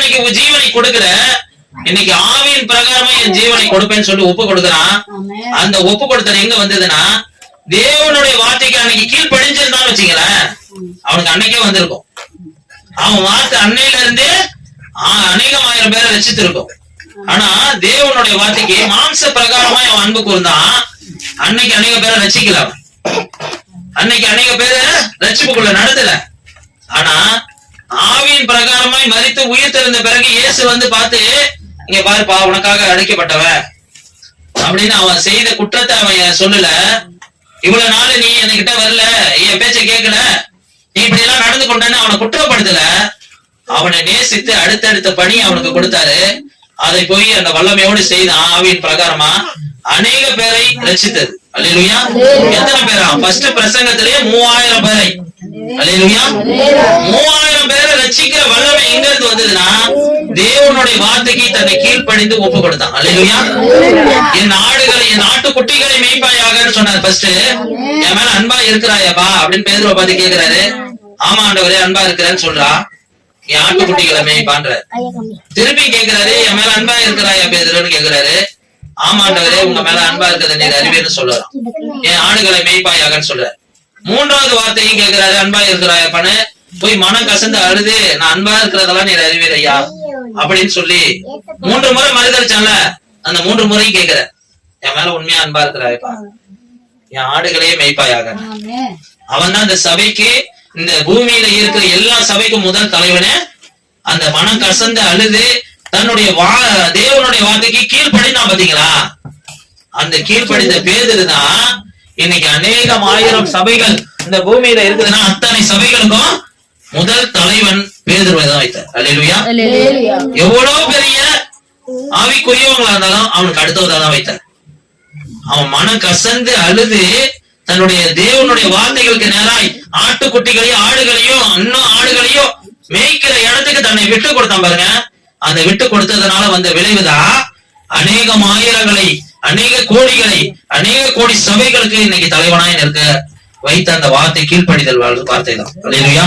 அன்னைக்கு ஜீவனை கொடுக்கல, இன்னைக்கு ஆவியின் பிரகாரமா என் ஜீவனை கொடுப்பேன்னு சொல்லி ஒப்பு கொடுக்கிறான். அந்த ஒப்பு கொடுத்தது எங்க வந்ததுன்னா, தேவனுடைய வார்த்தைக்கு அன்னைக்கு கீழ்ப்படிஞ்சிருந்தான்னு வச்சுங்களேன், அவனுக்கு அன்னைக்கே வந்திருக்கும். அவன் வார்த்தை அன்னையில இருந்து அநேகமாயிரம் பேரை ரசித்திருக்கும். ஆனா தேவனுடைய வார்த்தைக்கு மாம்ச பிரகாரமா அவன் அன்பு கூர்ந்தான். அன்னைக்கு அநேக பேரை ரசிக்கல, அன்னைக்கு அநேக பேரை ரட்சிப்புக்குள்ள நடத்தல. ஆனா ஆவியின் பிரகாரமாய் மரித்து உயிர் தெரிந்த பிறகு இயேசு வந்து பார்த்து, இங்க பாருப்பா உனக்காக அழைக்கப்பட்டவன் அப்படின்னு அவன் செய்த குற்றத்தை அவன் சொல்லல. இவ்வளவு நாள் நீ என்கிட்ட வரல, என் பேச்ச கேட்கல, நீ இப்படி எல்லாம் நடந்து கொண்டன்னு அவனை குற்றப்படுத்தல. அவனை நேசித்து அடுத்தடுத்த பணி அவனுக்கு கொடுத்தாரு. அதை போய் அந்த வல்லமையோடு செய்தான். ஆவியின் பிரகாரமா அநேக பேரை ரட்சித்தது. அல்லேலூயா. எத்தனை பேரா? ஃபர்ஸ்ட் பிரசங்கத்திலேயே 3000 பேரை. அல்லேலூயா. 3000 பேரை ரட்சிக்கிற வல்லமை எங்க இருந்து வந்ததுன்னா, தேவனுடைய வார்த்தைக்கு தன்னை கீழ்ப்படிந்து ஒப்பு கொடுத்தான். அல்லேலூயா. என் ஆடுகளை, என் ஆட்டுக்குட்டிகளை மேய்ப்பாயாகன்னு சொன்னார். ஃபர்ஸ்ட் என் மேல அன்பா இருக்கிறாயாப்பா அப்படின்னு பேதுருவை பார்த்து கேட்கிறாரு. ஆமா ஆண்டவரே அன்பா இருக்கிறேன்னு சொல்றா. என் ஆட்டுக்குட்டிகளை மேய்ப்பான்ற. திருப்பி கேட்கிறாரு, என் மேல அன்பா இருக்கிறாயா பேதுருன்னு கேட்கிறாரு. ஆமாண்டவரே உங்க மேல அன்பா இருக்கிறத நீர் அறிவேன்னு சொல்றான். என் ஆடுகளை மேய்ப்பாயாகன்னு சொல்றாரு. மூன்றாவது வார்த்தையும் கேட்கிறாரு, அன்பா இருக்கிறாயாப்பான்னு. போய் மனம் கசந்து அழுது, நான் அன்பா இருக்கிறதெல்லாம் நீர் அறிவீர் ஐயா அப்படின்னு சொல்லி 3 முறை மறுதளிச்சான்ல. அந்த 3 முறையும் கேட்கிற, என் மேல உண்மையா அன்பா இருக்கிறாயப்பா, என் ஆடுகளையே மேய்ப்பாயாக. அவன் தான் இந்த சபைக்கு, இந்த பூமியில இருக்கிற எல்லா சபைக்கும் முதல் தலைவனே. அந்த மனம் கசந்து அழுது தன்னுடைய தேவனுடைய வார்த்தைக்கு கீழ்ப்படிந்தான். பாத்தீங்களா? அந்த கீழ்ப்படிந்த பேதுரு தான் இன்னைக்கு அநேகம் ஆயிரம் சபைகள் இந்த பூமியில இருக்குதுன்னா அத்தனை சபைகளுக்கும் முதல் தலைவன் பேதுருவை தான் வைத்தார். அல்லேலூயா. எவ்வளவு பெரிய ஆவிக்குரியவங்களா இருந்தாலும் அவனுக்கு அடுத்தவதான் வைத்தார். அவன் மனம் கசந்து அழுது தன்னுடைய தேவனுடைய வார்த்தைகளுக்கு நேராய் ஆட்டுக்குட்டிகளையும் ஆடுகளையும் இன்னும் ஆடுகளையும் மேய்க்கிற இடத்துக்கு தன்னை விட்டு கொடுத்தான் பாருங்க. அந்த விட்டு கொடுத்ததுனால வந்த விளைவுதான் அநேகம் ஆயிரங்களை, அநேக கோடிகளை, அநேக கோடி சபைகளுக்கு இன்னைக்கு தலைவனாய் நிற்க வைத்த அந்த வார்த்தை கீழ்ப்படிதல் வார்த்தை தான். அல்லேலூயா.